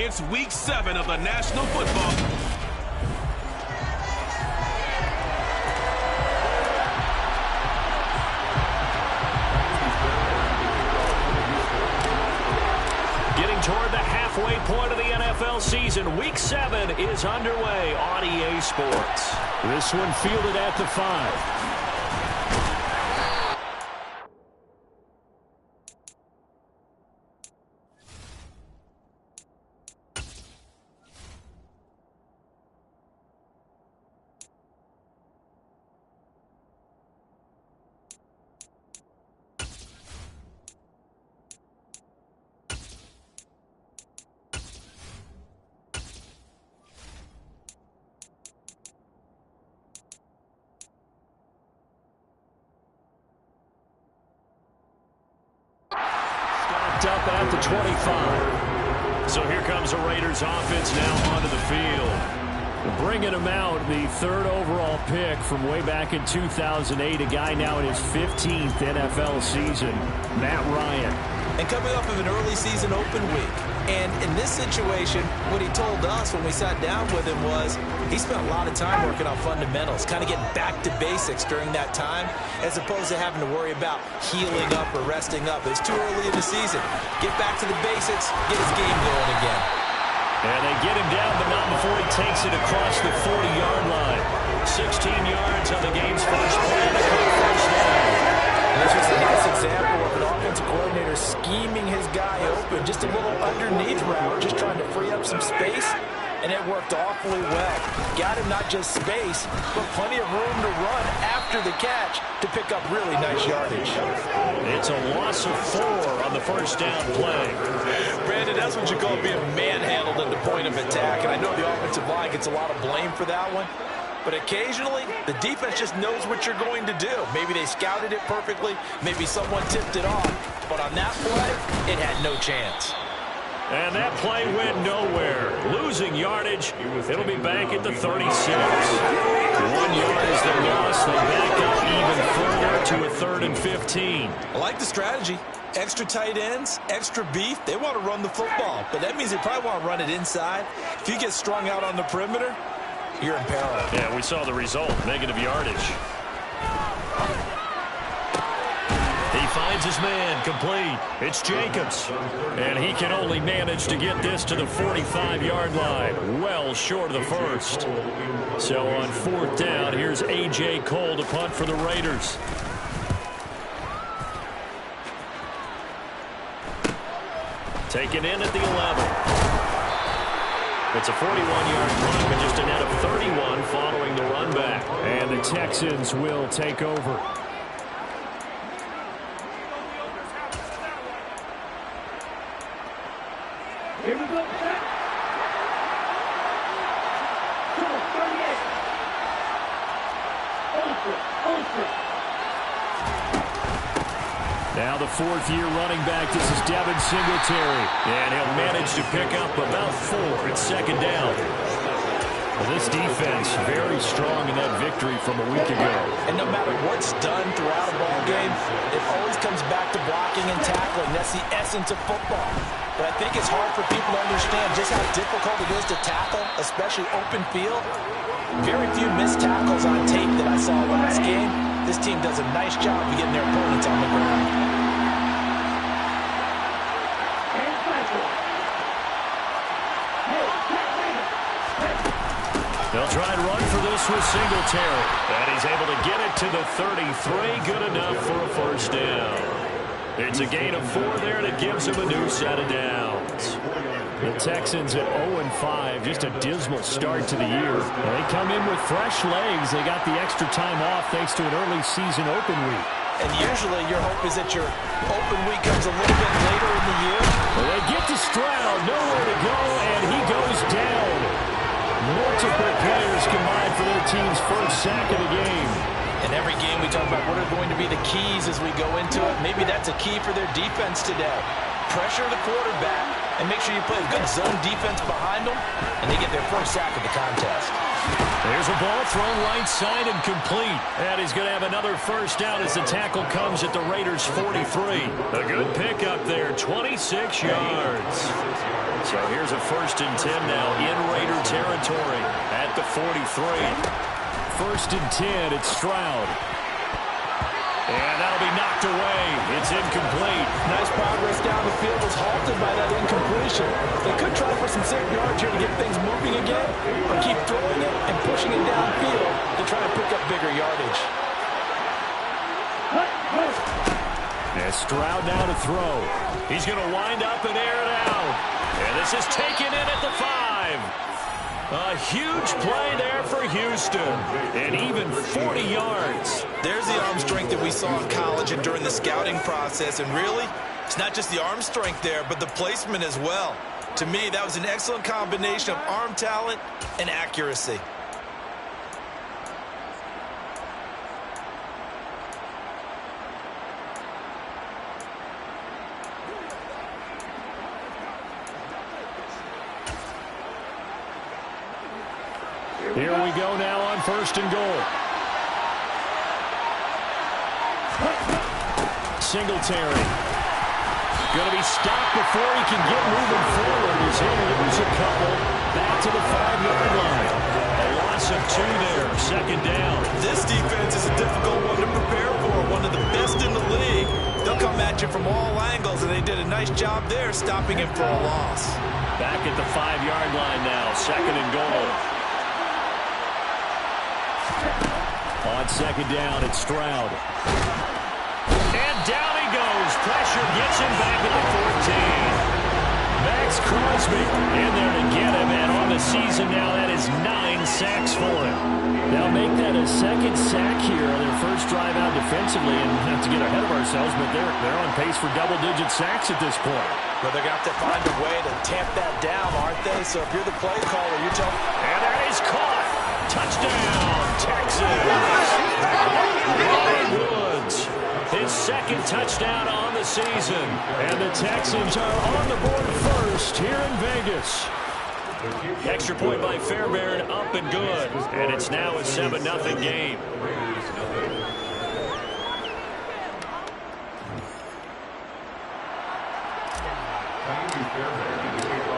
It's week 7 of the National Football. Getting toward the halfway point of the NFL season, week 7 is underway on EA Sports. This one fielded at the 5. Up at the 25. So here comes the Raiders offense now onto the field. Bringing him out, the 3rd overall pick from way back in 2008. A guy now in his 15th NFL season, Matt Ryan. And coming off of an early season open week. And in this situation, what he told us when we sat down with him was he spent a lot of time working on fundamentals, kind of getting back to basics during that time, as opposed to having to worry about healing up or resting up. It's too early in the season. Get back to the basics, get his game going again. And they get him down, but not before he takes it across the 40-yard line. 16 yards on the game's first play. First down. This was a nice example of an offensive coordinator scheming his guy open. Just a little underneath route, just trying to free up some space, and it worked awfully well. Got him not just space, but plenty of room to run after the catch to pick up really nice yardage. It's a loss of 4 on the first down play. Brandon, that's what you call being manhandled at the point of attack, and I know the offensive line gets a lot of blame for that one. But occasionally, the defense just knows what you're going to do. Maybe they scouted it perfectly. Maybe someone tipped it off. But on that play, it had no chance. And that play went nowhere. Losing yardage. It'll be back at the 36. 1 yard is the loss. They back up even further to a 3rd and 15. I like the strategy. Extra tight ends, extra beef. They want to run the football. But that means they probably want to run it inside. If you get strung out on the perimeter, you're in peril. Yeah, we saw the result. Negative yardage. He finds his man, complete. It's Jacobs. And he can only manage to get this to the 45-yard line. Well short of the first. So on 4th down, here's A.J. Cole to punt for the Raiders. Taken in at the 11. It's a 41-yard punt, but just a net of 31 following the run back. And the Texans will take over. Here we go. Now the 4th-year running back, this is Devin Singletary. And he'll manage to pick up about 4 at 2nd down. Well, this defense very strong in that victory from a week ago. And no matter what's done throughout a ball game, it always comes back to blocking and tackling. That's the essence of football. But I think it's hard for people to understand just how difficult it is to tackle, especially open field. Very few missed tackles on tape that I saw last game. This team does a nice job of getting their opponents on the ground. They'll try and run for this with Singletary. And he's able to get it to the 33. Good enough for a first down. It's a gain of 4 there, and it gives him a new set of downs. The Texans at 0-5, just a dismal start to the year. They come in with fresh legs. They got the extra time off thanks to an early season open week. And usually your hope is that your open week comes a little bit later in the year. Well, they get to Stroud, nowhere to go, and he goes down. Multiple players combined for their team's first sack of the game. In every game we talk about what are going to be the keys as we go into it. Maybe that's a key for their defense today. Pressure the quarterback and make sure you play a good zone defense behind them, and they get their first sack of the contest. There's a ball thrown right side and complete. And he's going to have another first down as the tackle comes at the Raiders' 43. A good pickup there, 26 yards. So here's a 1st and 10 now in Raider territory at the 43. 1st and 10, it's Stroud. And that'll be knocked away. It's incomplete. Nice progress down the field was halted by that incompletion. They could try for some safe yards here to get things moving again, or keep throwing it and pushing it downfield to try to pick up bigger yardage. And Stroud now to throw. He's going to wind up and air it out. And this is taken in at the 5. A huge play there for Houston. And even 40 yards. There's the arm strength that we saw in college and during the scouting process. And really, it's not just the arm strength there, but the placement as well. To me, that was an excellent combination of arm talent and accuracy. Here we go now on 1st and goal. Singletary. Going to be stopped before he can get moving forward. He's going to lose a couple. Back to the 5-yard line. A loss of 2 there. 2nd down. This defense is a difficult one to prepare for. One of the best in the league. They'll come at you from all angles, and they did a nice job there stopping him for a loss. Back at the 5-yard line now. 2nd and goal. On 2nd down, it's Stroud. And down he goes. Pressure gets him back at the 14. Max Crosby in there to get him. And on the season now, that is 9 sacks for him. They'll make that a 2nd sack here on their first drive out defensively. And not to get ahead of ourselves, but they're on pace for double-digit sacks at this point. But they're going to have to find a way to tamp that down, aren't they? So if you're the play caller, you tell them. And that is caught. Touchdown, Texans. Robert Woods, his 2nd touchdown on the season. And the Texans are on the board first here in Vegas. Extra point by Fairbairn, up and good. And it's now a 7-0 game.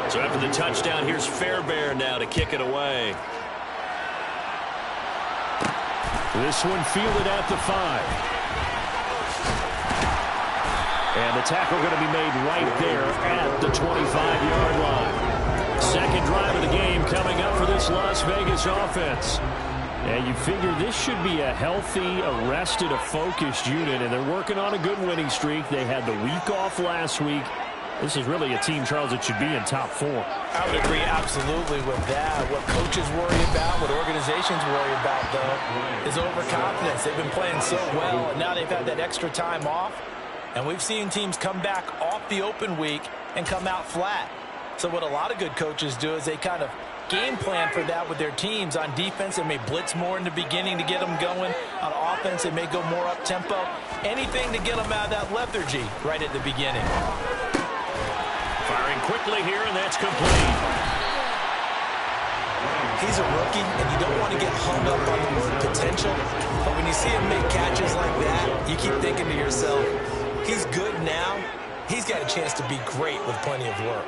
So after the touchdown, here's Fairbairn now to kick it away. This one fielded at the 5. And the tackle going to be made right there at the 25-yard line. 2nd drive of the game coming up for this Las Vegas offense. And you figure this should be a healthy, arrested, a focused unit, and they're working on a good winning streak. They had the week off last week. This is really a team, Charles, that should be in top 4. I would agree absolutely with that. What coaches worry about, what organizations worry about, though, is overconfidence. They've been playing so well, and now they've had that extra time off. And we've seen teams come back off the open week and come out flat. So what a lot of good coaches do is they kind of game plan for that with their teams. On defense, they may blitz more in the beginning to get them going. On offense, they may go more up-tempo. Anything to get them out of that lethargy right at the beginning. Firing quickly here, and that's complete. He's a rookie, and you don't want to get hung up on the word potential. But when you see him make catches like that, you keep thinking to yourself, he's good now. He's got a chance to be great with plenty of work.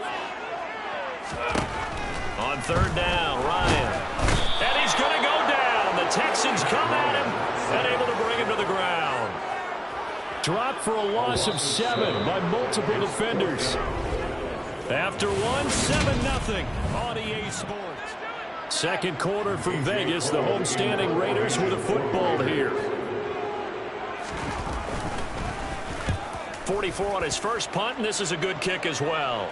On 3rd down, Ryan. And he's going to go down. The Texans come at him and able to bring him to the ground. Dropped for a loss of 7 by multiple defenders. After one, 7-0 on EA Sports. 2nd quarter from Vegas. The homestanding Raiders with a football here. 44 on his first punt, and this is a good kick as well.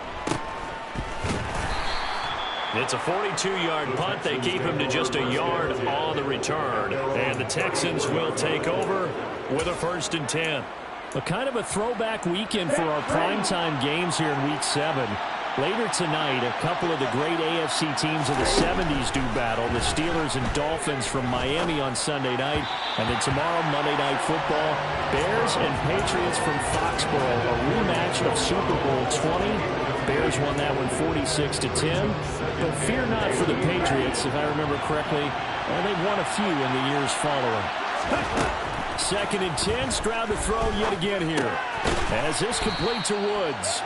It's a 42-yard punt. They keep him to just a yard on the return. And the Texans will take over with a 1st and 10. A kind of a throwback weekend for our primetime games here in Week 7. Later tonight, a couple of the great AFC teams of the 70s do battle. The Steelers and Dolphins from Miami on Sunday night. And then tomorrow, Monday Night Football, Bears and Patriots from Foxborough. A rematch of Super Bowl 20. Bears won that one 46-10. But fear not for the Patriots, if I remember correctly. They've won a few in the years following. 2nd and 10, Stroud to throw yet again here. As this complete to Woods.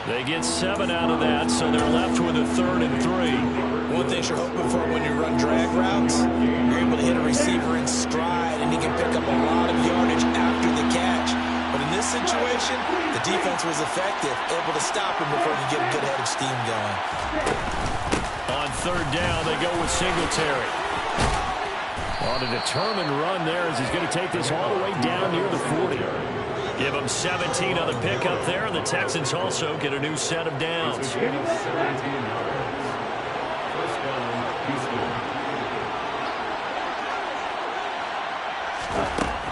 They get 7 out of that, so they're left with a 3rd and 3. One thing you're hoping for when you run drag routes, you're able to hit a receiver in stride, and he can pick up a lot of yardage after the catch. But in this situation, the defense was effective, able to stop him before he get a good head of steam going. On 3rd down, they go with Singletary. On a determined run there as he's going to take this all the way down near the 40. Give them 17 on the pickup there, and the Texans also get a new set of downs.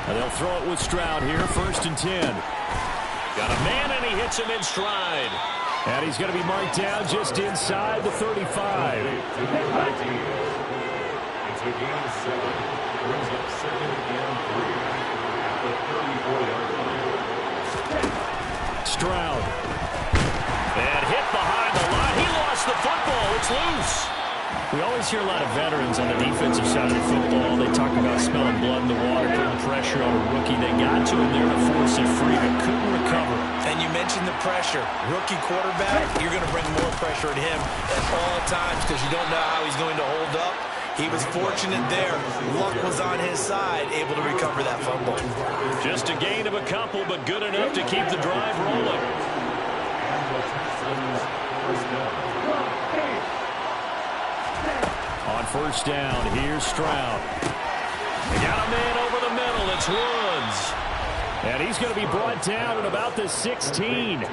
And they'll throw it with Stroud here, 1st and 10. Got a man, and he hits him in stride. And he's going to be marked down just inside the 35. It's a gain of 7. Brings up 2nd and 3 at the 34-yard line. Stroud. And hit behind the line. He lost the football. It's loose. We always hear a lot of veterans on the defensive side of the football. They talk about smelling blood in the water, putting pressure on a rookie. They got to him there to force it free, but couldn't recover. And you mentioned the pressure. Rookie quarterback, you're going to bring more pressure at him at all times because you don't know how he's going to hold up. He was fortunate there. Luck was on his side, able to recover that fumble. Just a gain of a couple, but good enough to keep the drive rolling. On 1st down, here's Stroud. They got a man over the middle. It's Woods. And he's going to be brought down at about the 16.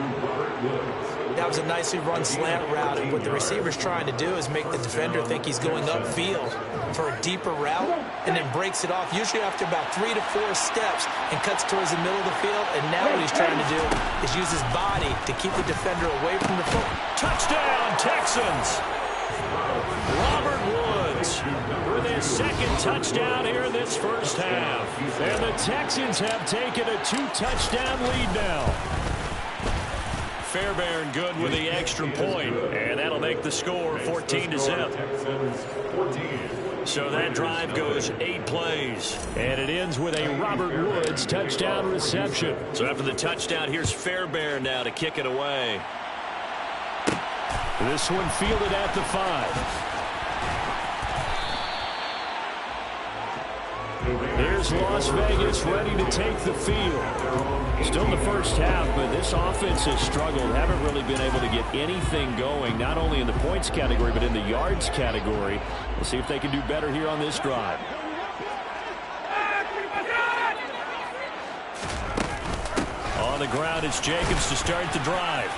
That was a nicely run slant route, and what the receiver's trying to do is make the defender think he's going upfield for a deeper route, and then breaks it off, usually after about 3 to 4 steps, and cuts towards the middle of the field. And now what he's trying to do is use his body to keep the defender away from the foot. Touchdown, Texans! Robert Woods with his 2nd touchdown here in this 1st half. And the Texans have taken a 2-touchdown lead now. Fairbairn good with the extra point, and that'll make the score 14-0. So that drive goes 8 plays, and it ends with a Robert Woods touchdown reception. So after the touchdown, here's Fairbairn now to kick it away. This one fielded at the 5. Here's Las Vegas ready to take the field. Still in the 1st half, but this offense has struggled. Haven't really been able to get anything going, not only in the points category, but in the yards category. We'll see if they can do better here on this drive. On the ground, it's Jacobs to start the drive.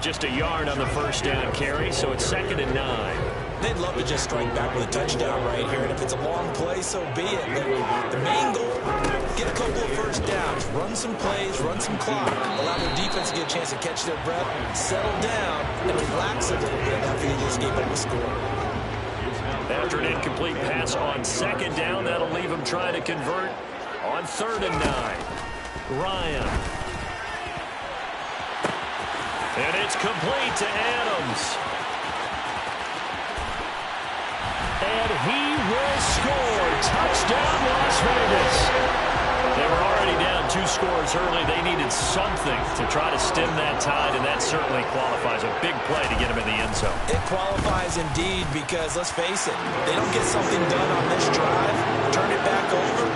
Just a yard on the 1st down carry, so it's 2nd and 9. They'd love to just strike back with a touchdown right here, and if it's a long play, so be it. But the main goal, get a couple of 1st downs, run some plays, run some clock, allow their defense to get a chance to catch their breath, settle down, and relax a little bit after you just gave up a score. After an incomplete pass on 2nd down, that'll leave them trying to convert on 3rd and 9. Ryan. And it's complete to Adams. And he will score. Touchdown, Las Vegas. They were already down 2 scores early. They needed something to try to stem that tide, and that certainly qualifies. A big play to get him in the end zone. It qualifies indeed because, let's face it, they don't get something done on this drive, turn it back over.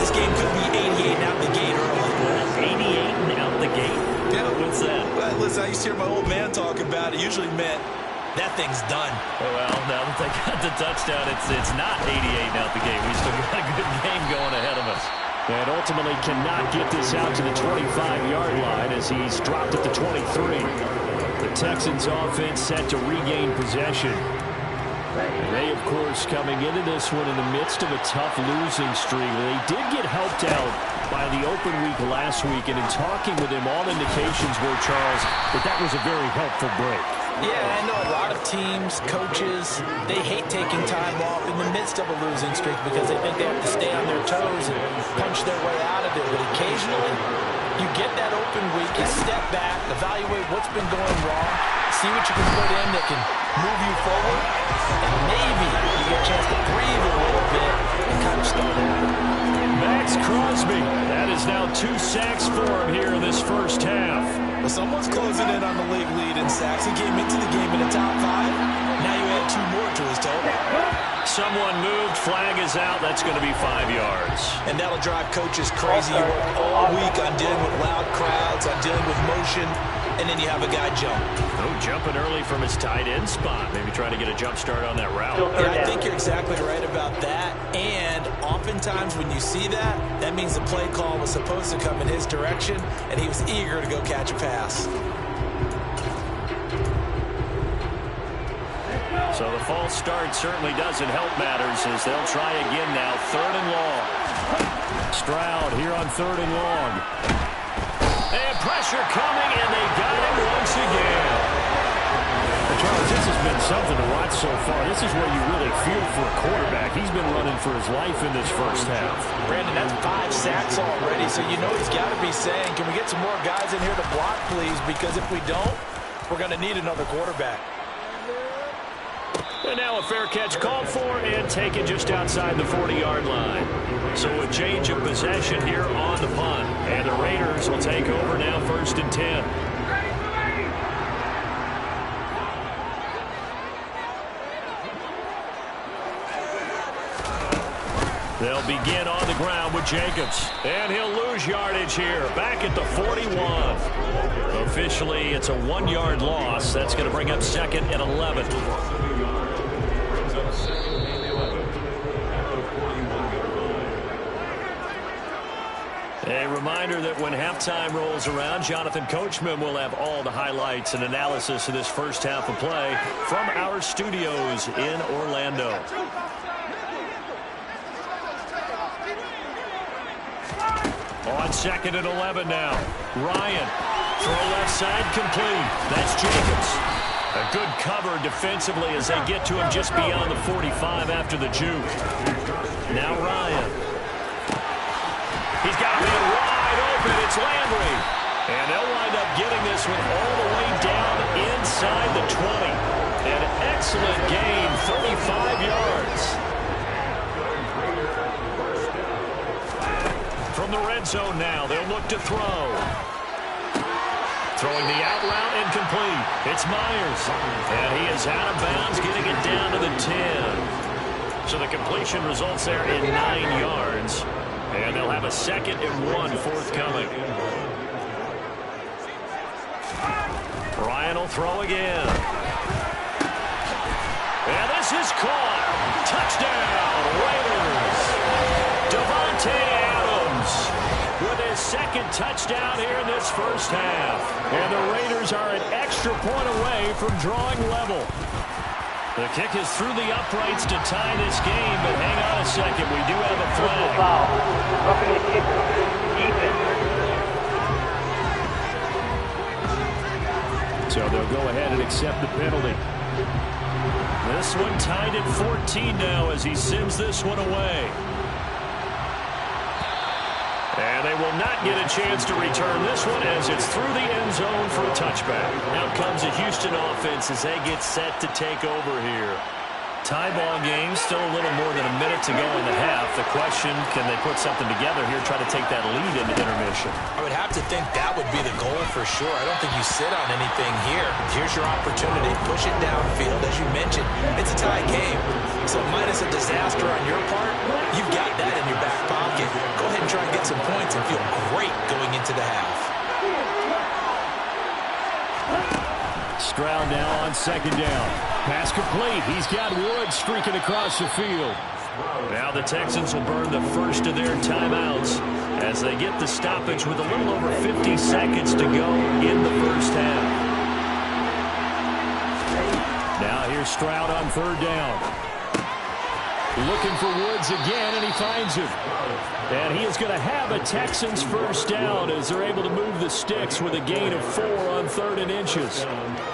This game could be 88 and out the gate early. 88 and out the gate? Yeah. What's that? Well, listen, I used to hear my old man talk about it. Usually meant that thing's done. Well, now that they got the touchdown, it's not 88 and out the gate. We still got a good game going ahead of us. And ultimately cannot get this out to the 25-yard line as he's dropped at the 23. The Texans offense set to regain possession. And they, of course, coming into this one in the midst of a tough losing streak. They did get helped out by the open week last week, and in talking with him, all indications were, Charles, that was a very helpful break. Yeah, I know a lot of teams, coaches, they hate taking time off in the midst of a losing streak because they think they have to stay on their toes and punch their way out of it. But occasionally, you get that open week, you step back, evaluate what's been going wrong, see what you can put in that can move you forward, and maybe you get a chance to breathe a little bit and kind of start over. Max Crosby, that is now 2 sacks for him here in this 1st half. Well, someone's closing in on the league lead in sacks. He came into the game in the top 5. Now you add 2 more to his total. Someone moved. Flag is out. That's going to be 5 yards. And that'll drive coaches crazy. You work all week on dealing with loud crowds, on dealing with motion, and then you have a guy jump. Oh, jumping early from his tight end spot. Maybe trying to get a jump start on that route. Yeah, I think you're exactly right about that. And oftentimes when you see that, that means the play call was supposed to come in his direction, and he was eager to go catch a pass. So the false start certainly doesn't help matters as they'll try again now. 3rd and long. Stroud here on 3rd and long. And pressure coming, and they got him once again. Charles, this has been something to watch so far. This is where you really feel for a quarterback. He's been running for his life in this first half. Brandon, that's 5 sacks already, so you know he's got to be saying, can we get some more guys in here to block, please? Because if we don't, we're going to need another quarterback. And now a fair catch called for and taken just outside the 40-yard line. So a change of possession here on the punt. And the Raiders will take over now 1st and 10. They'll begin on the ground with Jacobs. And he'll lose yardage here. Back at the 41. Officially, it's a 1-yard loss. That's going to bring up 2nd and 11. A reminder that when halftime rolls around, Jonathan Coachman will have all the highlights and analysis of this first half of play from our studios in Orlando. On 2nd and 11 now. Ryan, throw left side complete. That's Jacobs. A good cover defensively as they get to him just beyond the 45 after the juke. Now Ryan. He's got a man wide open. It's Landry. And they'll wind up getting this one all the way down inside the 20. An excellent gain, 35 yards. From the red zone now, they'll look to throw. Throwing the out route incomplete. It's Myers. And he is out of bounds, getting it down to the 10. So the completion results there in 9 yards. And they'll have a 2nd and 1 forthcoming. Ryan will throw again. And this is caught. Touchdown, Raiders. Devontae Adams with his 2nd touchdown here in this first half. And the Raiders are an extra point away from drawing level. The kick is through the uprights to tie this game, but hang on a second. We do have a flag. Roughing the kicker. So they'll go ahead and accept the penalty. This one tied at 14 now as he sends this one away. And they will not get a chance to return this one as it's through the end zone for a touchback. Out comes a Houston offense as they get set to take over here. Tie ball game, still a little more than a minute to go in the half. The question, can they put something together here, try to take that lead into intermission? I would have to think that would be the goal for sure. I don't think you sit on anything here. Here's your opportunity. Push it downfield. As you mentioned, it's a tie game. So minus a disaster on your part, you've got that in your back pocket. Go ahead and try and get some points and feel great going into the half. Stroud now on 2nd down. Pass complete. He's got Wood streaking across the field. Now the Texans will burn the first of their timeouts as they get the stoppage with a little over 50 seconds to go in the first half. Now here's Stroud on 3rd down. Looking for Woods again, and he finds him. And he is going to have a Texans first down as they're able to move the sticks with a gain of 4 on 3rd and inches.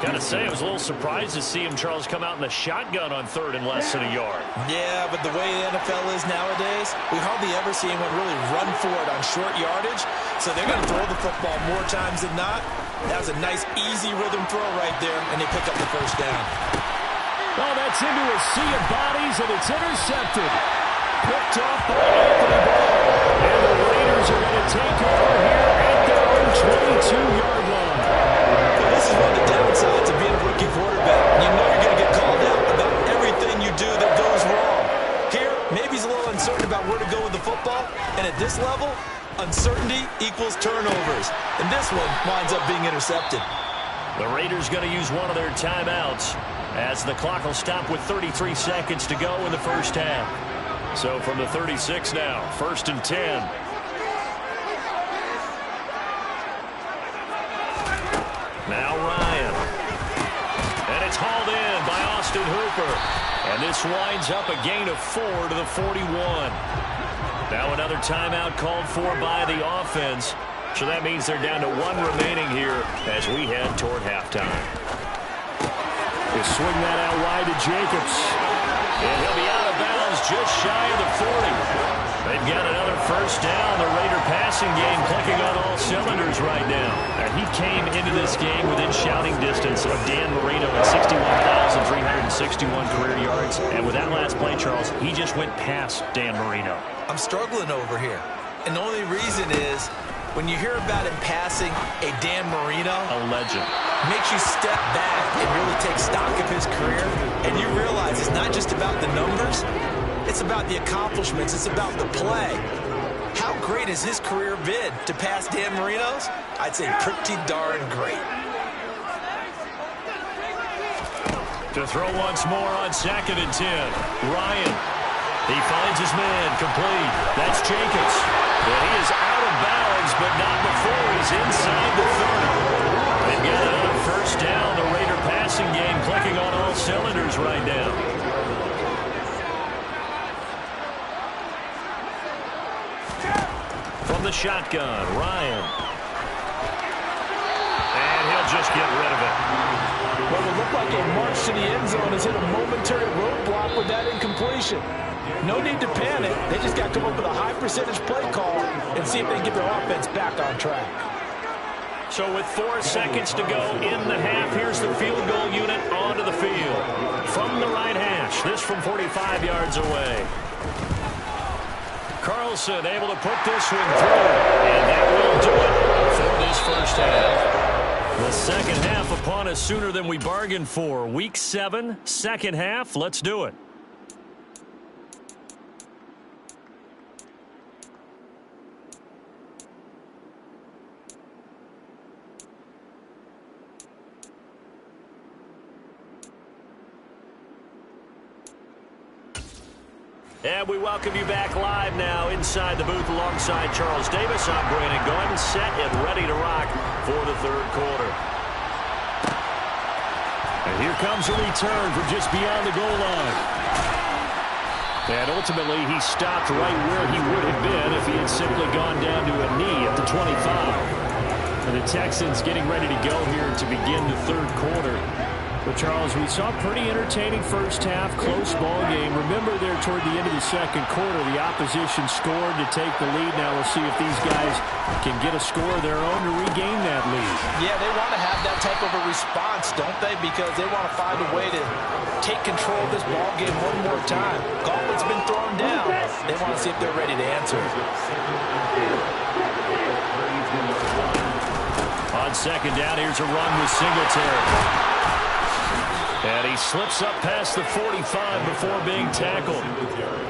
Got to say, I was a little surprised to see him, Charles, come out in the shotgun on 3rd and less than a yard. Yeah, but the way the NFL is nowadays, we hardly ever see anyone really run for it on short yardage. So they're going to throw the football more times than not. That was a nice, easy rhythm throw right there, and they pick up the first down. Oh, that's into a sea of bodies, and it's intercepted. Picked off by Anthony Barr. And the Raiders are going to take over here at their own 22-yard line. And at this level, uncertainty equals turnovers. And this one winds up being intercepted. The Raiders going to use one of their timeouts as the clock will stop with 33 seconds to go in the first half. So from the 36 now, 1st and 10. Now Ryan. And it's hauled in by Austin Hooper. And this winds up a gain of 4 to the 41. Now another timeout called for by the offense. So that means they're down to 1 remaining here as we head toward halftime. They swing that out wide to Jacobs. And he'll be out of bounds just shy of the 40. They've got another first down. The Raider passing game clicking on all cylinders right now. And he came into this game within shouting distance of Dan Marino at 61,361 career yards. And with that last play, Charles, he just went past Dan Marino. I'm struggling over here. And the only reason is when you hear about him passing a Dan Marino, A legend. makes you step back and really take stock of his career, and you realize it's not just about the numbers, it's about the accomplishments, it's about the play. How great has his career been to pass Dan Marino's? I'd say pretty darn great. To throw once more on 2nd and 10. Ryan. He finds his man complete. That's Jacobs. And he is out of bounds, but not before he's inside the 30. They've got another first down. The Raider passing game clicking on all cylinders right now. From the shotgun, Ryan. And he'll just get rid of it. Well, it looked like a march to the end zone has hit a momentary roadblock with that incompletion. No need to panic. They just got to come up with a high percentage play call and see if they can get their offense back on track. So with 4 seconds to go in the half, here's the field goal unit onto the field. From the right hash, this from 45 yards away. Carlson able to put this one through, and that will do it for this first half. The second half upon us sooner than we bargained for. Week 7, second half. Let's do it. And we welcome you back live now inside the booth alongside Charles Davis. I'm Brandon Goodwin, set and ready to rock for the third quarter. And here comes a return from just beyond the goal line. And ultimately, he stopped right where he would have been if he had simply gone down to a knee at the 25. And the Texans getting ready to go here to begin the third quarter. But, Charles, we saw a pretty entertaining first half, close ball game. Remember there toward the end of the second quarter, the opposition scored to take the lead. Now we'll see if these guys can get a score of their own to regain that lead. Yeah, they want to have that type of a response, don't they? Because they want to find a way to take control of this ball game one more time. Gauntlet's been thrown down. They want to see if they're ready to answer. On second down, here's a run with Singletary. And he slips up past the 45 before being tackled.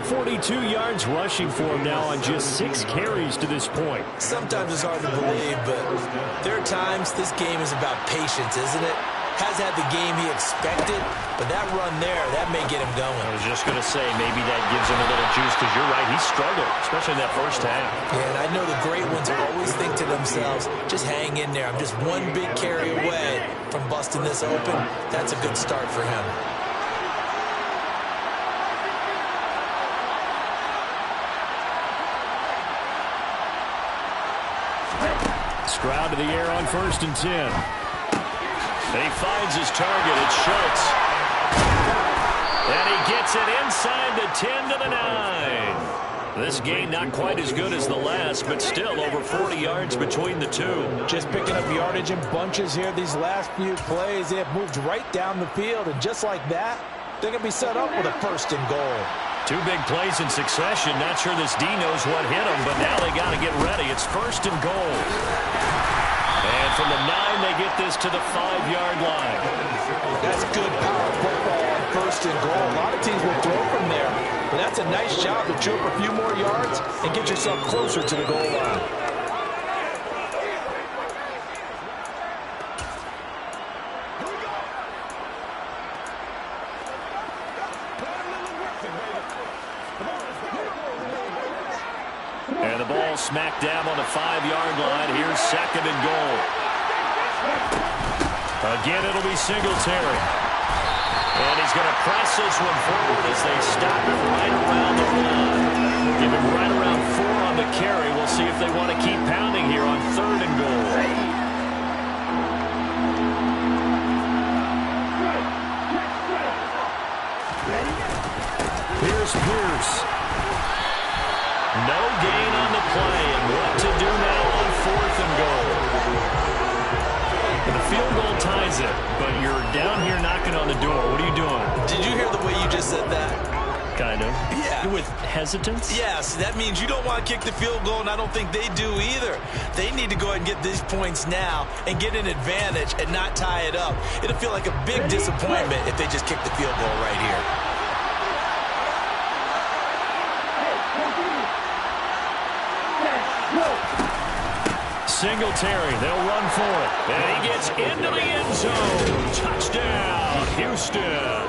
42 yards rushing for him now on just 6 carries to this point. Sometimes it's hard to believe, but there are times this game is about patience, isn't it? Has had the game he expected, but that run there, that may get him going. I was just going to say, maybe that gives him a little juice, because you're right, he struggled, especially in that first half. Yeah, and I know the great ones always think to themselves, just hang in there. I'm just one big carry away from busting this open. That's a good start for him. Stroud to the air on 1st and 10. And he finds his target. It's Schultz. And he gets it inside the 10 to the 9. This gain not quite as good as the last, but still over 40 yards between the two. Just picking up yardage in bunches here. These last few plays, they have moved right down the field. And just like that, they're going to be set up with a 1st and goal. 2 big plays in succession. Not sure this D knows what hit him, but now they got to get ready. It's 1st and goal. And from the 9, they get this to the 5-yard line. That's good power football on 1st and goal. A lot of teams will throw from there, but that's a nice job to chew up a few more yards and get yourself closer to the goal line. And the ball smacked down on the 5-yard line. Here's 2nd and goal. Again, it'll be Singletary. And he's going to press this one forward as they stop it right around the line. Give him right around 4 on the carry. We'll see if they want to keep pounding here on 3rd and goal. Here's Pierce. No gain on the play, and what to do now on 4th and goal. And the field goal ties it, but you're down here knocking on the door. What are you doing? Did you hear the way you just said that? Kind of. Yeah. With hesitance? Yes, that means you don't want to kick the field goal, and I don't think they do either. They need to go ahead and get these points now and get an advantage and not tie it up. It'll feel like a big disappointment if they just kick the field goal right here. Singletary, they'll run for it. And he gets into the end zone. Touchdown, Houston.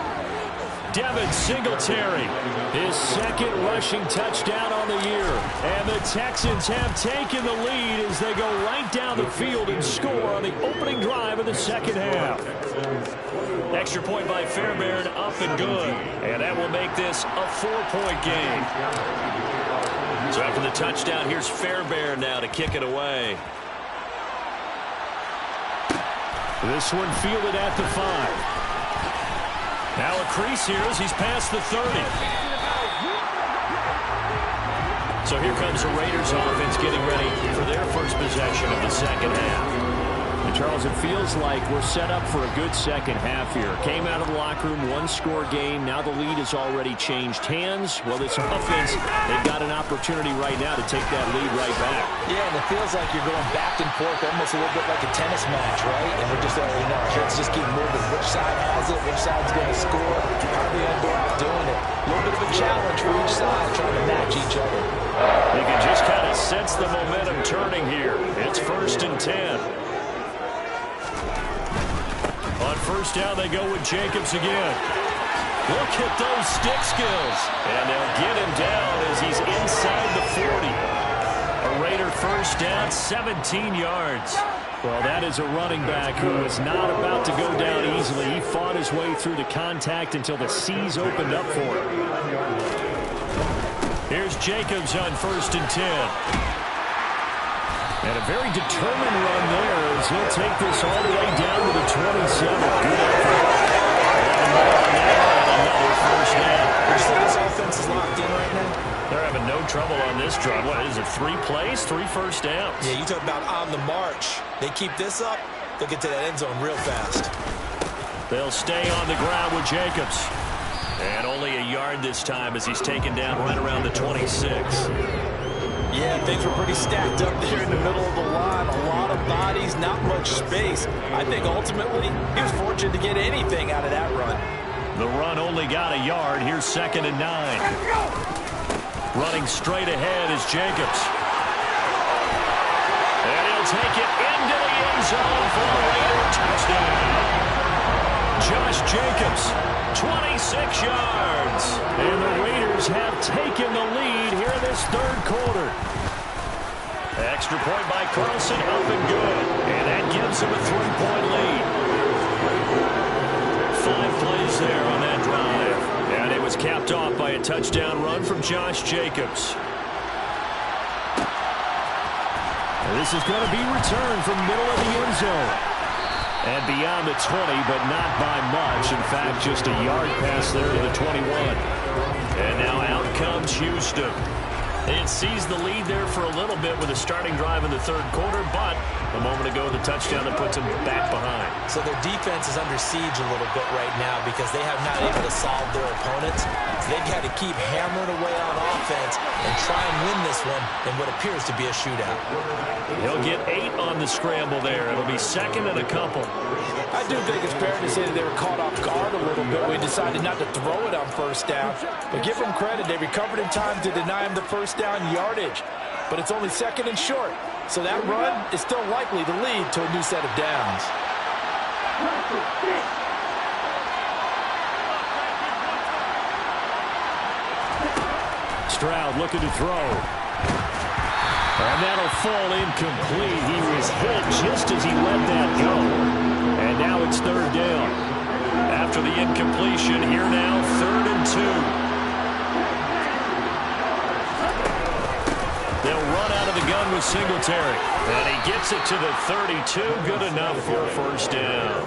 Devin Singletary, his 2nd rushing touchdown on the year. And the Texans have taken the lead as they go right down the field and score on the opening drive of the 2nd half. Extra point by Fairbairn, up and good. And that will make this a 4-point game. So after the touchdown, here's Fairbairn now to kick it away. This one fielded at the 5. Now a crease here as he's past the 30. So here comes the Raiders offense getting ready for their first possession of the 2nd half. And Charles, it feels like we're set up for a good 2nd half here. Came out of the locker room, 1-score game. Now the lead has already changed hands. Well, this offense, they've got an opportunity right now to take that lead right back. Yeah, and it feels like you're going back and forth almost a little bit like a tennis match, right? And we're just, kids just keep moving. Which side has it? Which side's going to score? How are they going to go out doing it? A little bit of a challenge for each side, trying to match each other. You can just kind of sense the momentum turning here. It's 1st and 10. On 1st down, they go with Jacobs again. Look at those stick skills. And they'll get him down as he's inside the 40. A Raider 1st down, 17 yards. Well, that is a running back who was not about to go down easily. He fought his way through the contact until the C's opened up for him. Here's Jacobs on 1st and 10. And a very determined run there as he'll take this all the way down to the 27. Good effort. And another 1st down. This offense is locked in right now. They're having no trouble on this drive. What is it, 3 plays, 3 1st downs? Yeah, you talk about on the march. They keep this up, they'll get to that end zone real fast. They'll stay on the ground with Jacobs. And only a yard this time as he's taken down right around the 26. Yeah, things were pretty stacked up there in the middle of the line. A lot of bodies, not much space. I think ultimately he was fortunate to get anything out of that run. The run only got a yard. Here's 2nd and 9. Running straight ahead is Jacobs. And he'll take it into the end zone for a Raider touchdown. Josh Jacobs, 26 yards. And the Raiders have taken the lead here in this 3rd quarter. Extra point by Carlson, up and good. And that gives him a 3-point lead. 5 plays there on that drive. And it was capped off by a touchdown run from Josh Jacobs. And this is going to be returned from middle of the end zone. And beyond the 20, but not by much. In fact, just a yard pass there to the 21. And now out comes Houston. They had seized the lead there for a little bit with a starting drive in the third quarter, but a moment ago the touchdown that puts them back behind. So their defense is under siege a little bit right now because they have not able to solve their opponents. So they've had to keep hammering away on offense and try and win this one in what appears to be a shootout. He'll get 8 on the scramble there. It'll be second and a couple. I do think it's fair to say that they were caught off guard a little bit when they decided not to throw it on first down. But give them credit, they recovered in time to deny him the first down yardage. But it's only second and short, so that run is still likely to lead to a new set of downs. Stroud looking to throw. And that'll fall incomplete. He was hit just as he let that go. And now it's third down. After the incompletion, here now, 3rd and 2. They'll run out of the gun with Singletary. And he gets it to the 32. Good enough for a first down.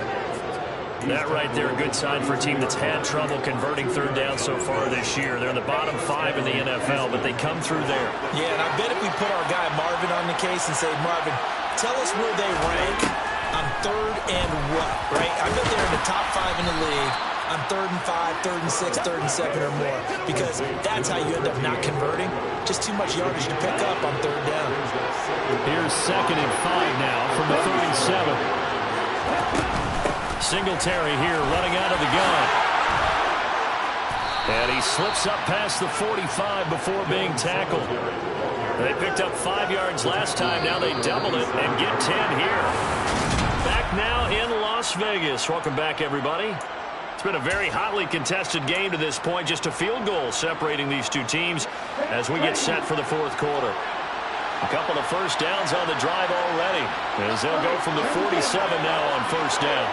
That right there, a good sign for a team that's had trouble converting third down so far this year. They're in the bottom 5 in the NFL, but they come through there. Yeah, and I bet if we put our guy Marvin on the case and say, Marvin, tell us where they rank on 3rd and what, right? I bet they're in the top 5 in the league on 3rd and 5, 3rd and 6, 3rd and 7 or more, because that's how you end up not converting. Just too much yardage to pick up on 3rd down. Here's 2nd and 5 now from the 37. Singletary here running out of the gun. And he slips up past the 45 before being tackled. They picked up 5 yards last time. Now they doubled it and get 10 here. Back now in Las Vegas. Welcome back, everybody. It's been a very hotly contested game to this point. Just a field goal separating these two teams as we get set for the fourth quarter. A couple of first downs on the drive already, as they'll go from the 47 now on first down.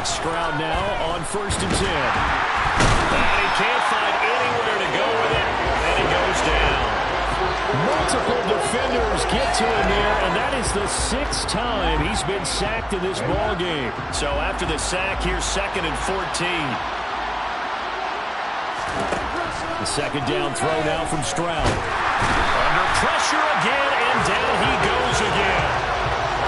Stroud now on 1st and 10. And he can't find anywhere to go with it, and he goes down. Multiple defenders get to him there, and that is the 6th time he's been sacked in this ball game. So after the sack, here's 2nd and 14. The 2nd down throw now from Stroud. Under pressure again, and down he goes again.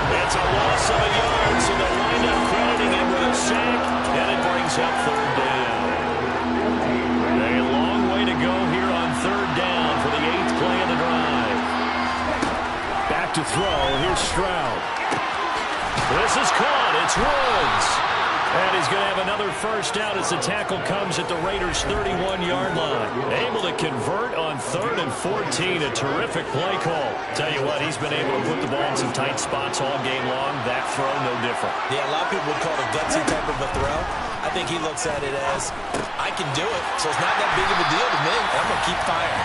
It's a loss of a yard, so they'll wind up crediting him with a sack, and it brings up 3rd down. A long way to go here on 3rd down for the 8th play of the drive. Back to throw. Here's Stroud. This is caught. It's Woods. And he's going to have another first down as the tackle comes at the Raiders' 31-yard line. Able to convert on 3rd and 14. A terrific play call. Tell you what, he's been able to put the ball in some tight spots all game long. That throw, no different. Yeah, a lot of people would call it a gutsy type of a throw. I think he looks at it as, I can do it, so it's not that big of a deal to me. I'm going to keep firing.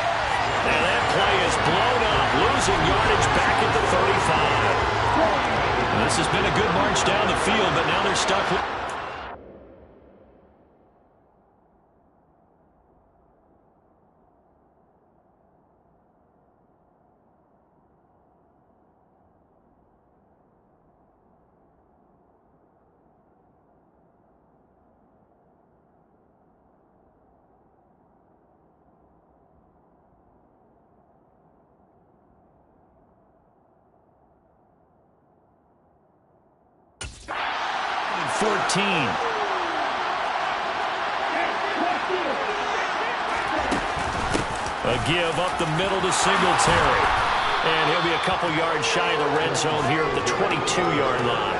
And that play is blown up, losing yardage back at the 35. This has been a good march down the field, but now they're stuck with... A give up the middle to Singletary. And he'll be a couple yards shy of the red zone here at the 22-yard line.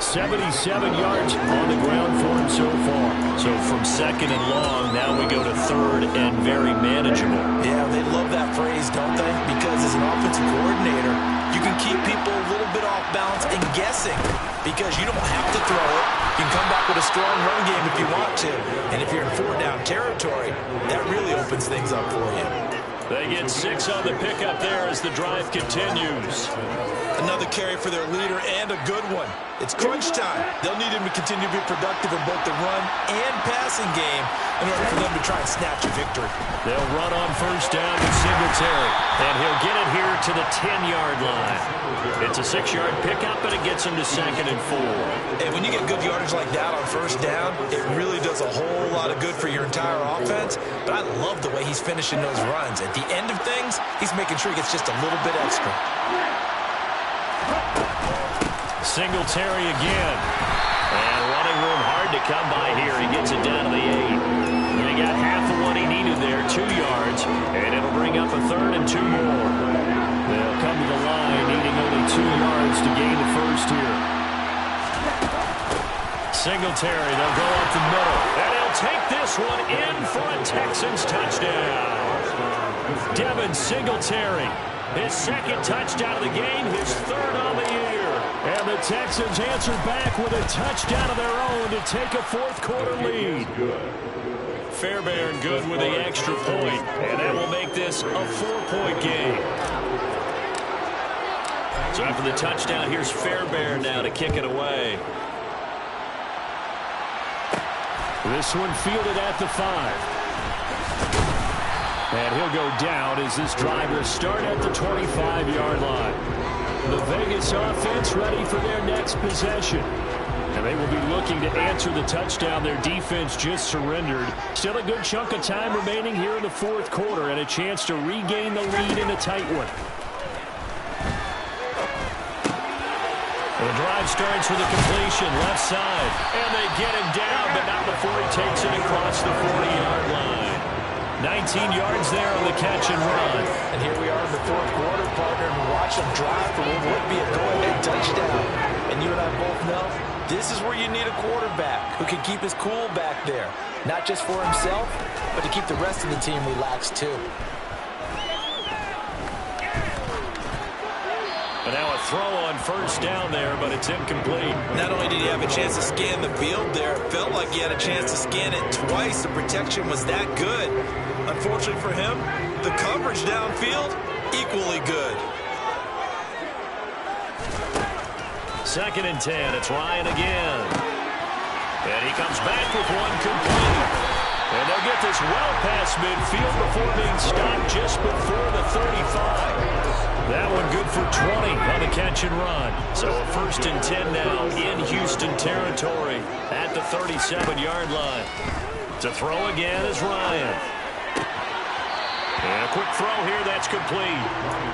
77 yards on the ground for him so far. So from 2nd and long, now we go to 3rd and very manageable. Yeah, they love that phrase, don't they? Because as an offensive coordinator, you can keep people a little bit off balance and guessing because you don't have to throw it. You can come back with a strong run game if you want to. And if you're in 4-down territory, that really opens things up for you. They get 6 on the pickup there as the drive continues. Another carry for their leader and a good one. It's crunch time. They'll need him to continue to be productive in both the run and passing game in order for them to try and snatch a victory. They'll run on first down with Singletary, and he'll get it here to the 10-yard line. It's a 6-yard pickup, and it gets him to 2nd and 4. And when you get good yardage like that on first down, it really does a whole lot of good for your entire offense. But I love the way he's finishing those runs. At the end of things, he's making sure he gets just a little bit extra. Singletary again. And running room hard to come by here. He gets it down to the 8. They got half of what he needed there, 2 yards. And it'll bring up a 3rd and 2 more. They'll come to the line needing only 2 yards to gain the first here. Singletary, they'll go up the middle. And he'll take this one in for a Texans touchdown. Devin Singletary, his 2nd touchdown of the game, his 3rd on the year. And the Texans answer back with a touchdown of their own to take a 4th quarter lead. Fairbairn good with the extra point, and that will make this a 4-point game. So after the touchdown, here's Fairbairn now to kick it away. This one fielded at the 5. And he'll go down as this drive will start at the 25-yard line. The Vegas offense ready for their next possession. And they will be looking to answer the touchdown their defense just surrendered. Still a good chunk of time remaining here in the 4th quarter and a chance to regain the lead in a tight one. The drive starts with a completion left side. And they get him down, but not before he takes it across the 40-yard line. 19 yards there on the catch and run. And here we are in the 4th quarter, partner, and watch them drive for what would be a go-ahead touchdown. And you and I both know this is where you need a quarterback who can keep his cool back there. Not just for himself, but to keep the rest of the team relaxed too. And now a throw on first down there, but it's incomplete. Not only did he have a chance to scan the field there, it felt like he had a chance to scan it twice. The protection was that good. Unfortunately for him, the coverage downfield, equally good. 2nd and 10. It's Ryan again. And he comes back with one complete. And they'll get this well past midfield before being stopped just before the 35. That one good for 20 on the catch and run. So a 1st and 10 now in Houston territory at the 37-yard line. To throw again is Ryan. And a quick throw here, that's complete.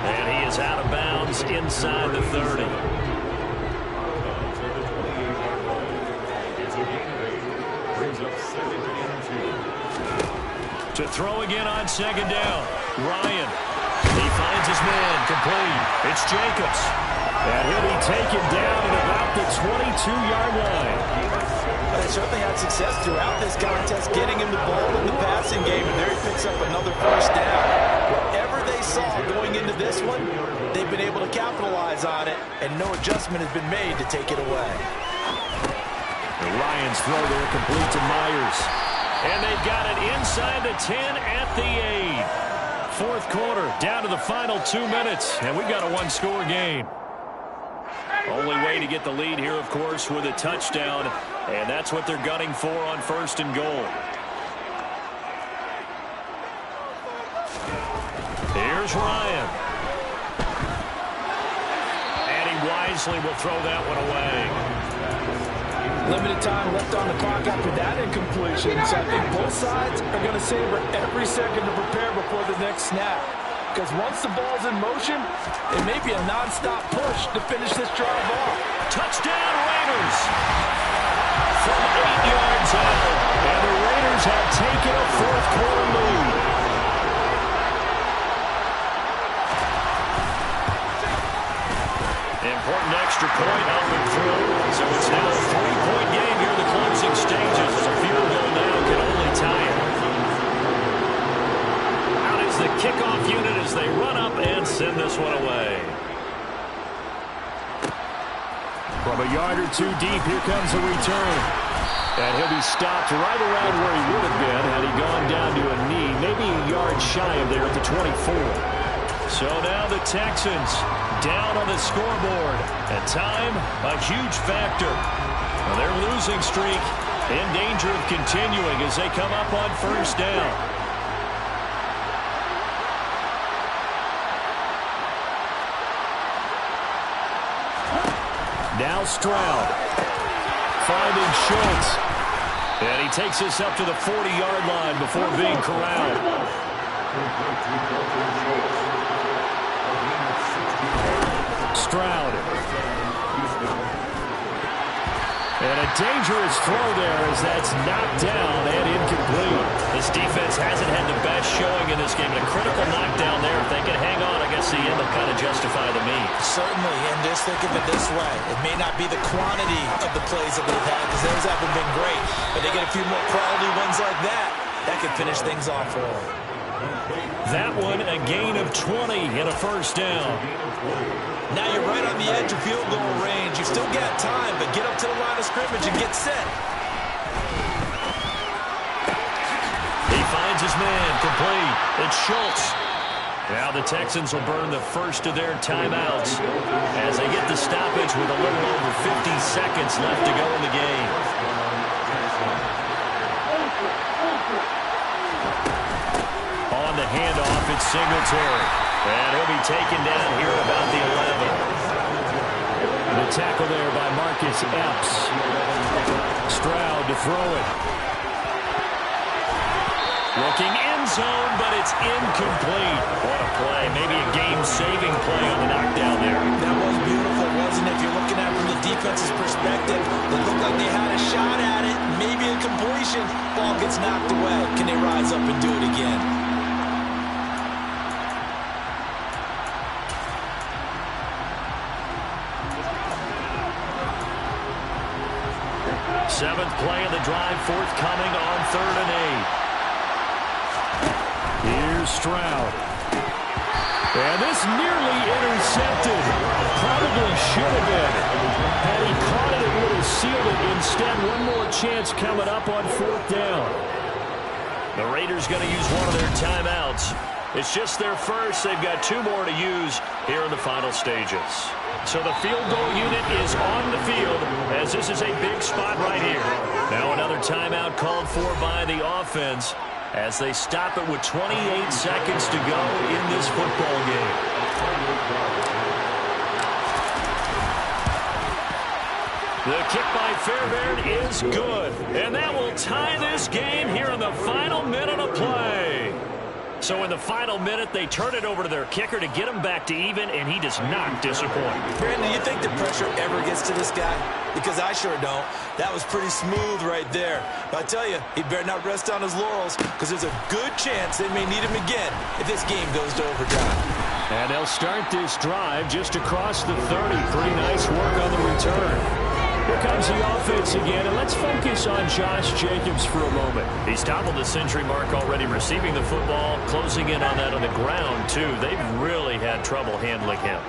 And he is out of bounds inside the 30. To throw again on 2nd down. Ryan. He finds his man, complete. It's Jacobs. And he'll be taken down at about the 22-yard line. They certainly had success throughout this contest, getting him the ball in the passing game, and there he picks up another first down. Whatever they saw going into this one, they've been able to capitalize on it, and no adjustment has been made to take it away. And Ryan's throw there complete to Myers. And they've got it inside the 10 at the 8. 4th quarter, down to the final 2 minutes, and we've got a 1-score game. Only way to get the lead here, of course, with a touchdown, and that's what they're gunning for on 1st and goal. Here's Ryan. And he wisely will throw that one away. Limited time left on the clock after that incompletion, so I think both sides are going to savor every second to prepare before the next snap. Because once the ball's in motion, it may be a non-stop push to finish this drive off. Touchdown, Raiders! From 8 yards out, and the Raiders have taken a 4th quarter lead. Important extra point up and through. So it's now a 3-point game here in the closing stages. A field goal now can only tie it. Out is the kickoff unit as they run up and send this one away. From a yard or 2 deep, here comes a return. And he'll be stopped right around where he would have been had he gone down to a knee, maybe a yard yards shy of there at the 24. So now the Texans down on the scoreboard. And time, a huge factor. Well, their losing streak in danger of continuing as they come up on first down. Now Stroud finding Schultz. And he takes us up to the 40-yard line before being corralled. Stroud. And a dangerous throw there as that's knocked down and incomplete. This defense hasn't had the best showing in this game. A critical knockdown there. If they can hang on, I guess the end will kind of justify the means. Certainly, and just think of it this way. It may not be the quantity of the plays that they've had because those haven't been great, but they get a few more quality ones like that. That could finish things off for them. That one, a gain of 20 and a first down. Now you're right on the edge of field goal range. You've still got time, but get up to the line of scrimmage and get set. He finds his man, complete. It's Schultz. Now the Texans will burn the first of their timeouts as they get the stoppage with a little over 50 seconds left to go in the game. On the handoff, it's Singletary. And he'll be taken down here at about the 11. The tackle there by Marcus Epps. Stroud to throw it. Looking end zone, but it's incomplete. What a play. Maybe a game-saving play on the knockdown there. That was beautiful, wasn't it? If you're looking at it from the defense's perspective, it looked like they had a shot at it. Maybe a completion. Ball gets knocked away. Can they rise up and do it again? Seventh play of the drive, forthcoming on 3rd and 8. Here's Stroud. And this nearly intercepted. Probably should have been. Had he caught it, it would have sealed it. Instead, one more chance coming up on 4th down. The Raiders going to use one of their timeouts. It's just their first. They've got 2 more to use here in the final stages. So the field goal unit is on the field as this is a big spot right here. Now another timeout called for by the offense as they stop it with 28 seconds to go in this football game. The kick by Fairbairn is good. And that will tie this game here in the final minute of play. So in the final minute, they turn it over to their kicker to get him back to even, and he does not disappoint. Brandon, you think the pressure ever gets to this guy? Because I sure don't. That was pretty smooth right there. But I tell you, he better not rest on his laurels because there's a good chance they may need him again if this game goes to overtime. And they'll start this drive just across the 30. Pretty nice work on the return. Here comes the offense again, and let's focus on Josh Jacobs for a moment. He's toppled the century mark already, receiving the football, closing in on that on the ground, too. They've really had trouble handling him.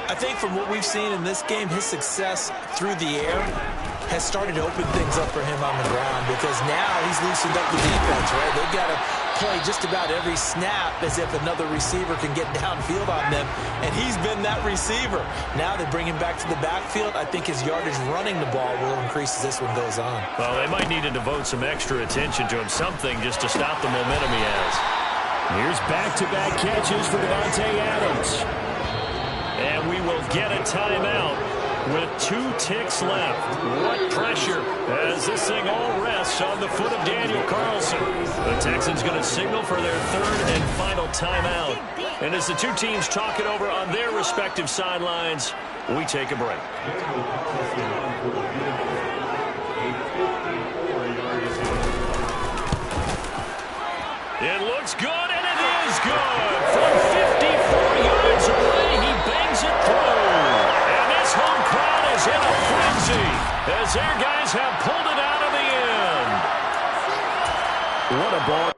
I think from what we've seen in this game, his success through the air has started to open things up for him on the ground because now he's loosened up the defense, right? They've got to play just about every snap as if another receiver can get downfield on them, and he's been that receiver. Now they bring him back to the backfield. I think his yardage running the ball will increase as this one goes on. Well, they might need to devote some extra attention to him, something just to stop the momentum he has. Here's back-to-back catches for Davante Adams. And we will get a timeout with 2 ticks left. What pressure as this thing all rests on the foot of Daniel Carlson. The Texans going to signal for their 3rd and final timeout. And as the 2 teams talk it over on their respective sidelines, we take a break. It looks good, and it is good. From 54 yards away, he bangs it through. And this home crowd is in a frenzy as their guys have pulled it out of the end. What a ball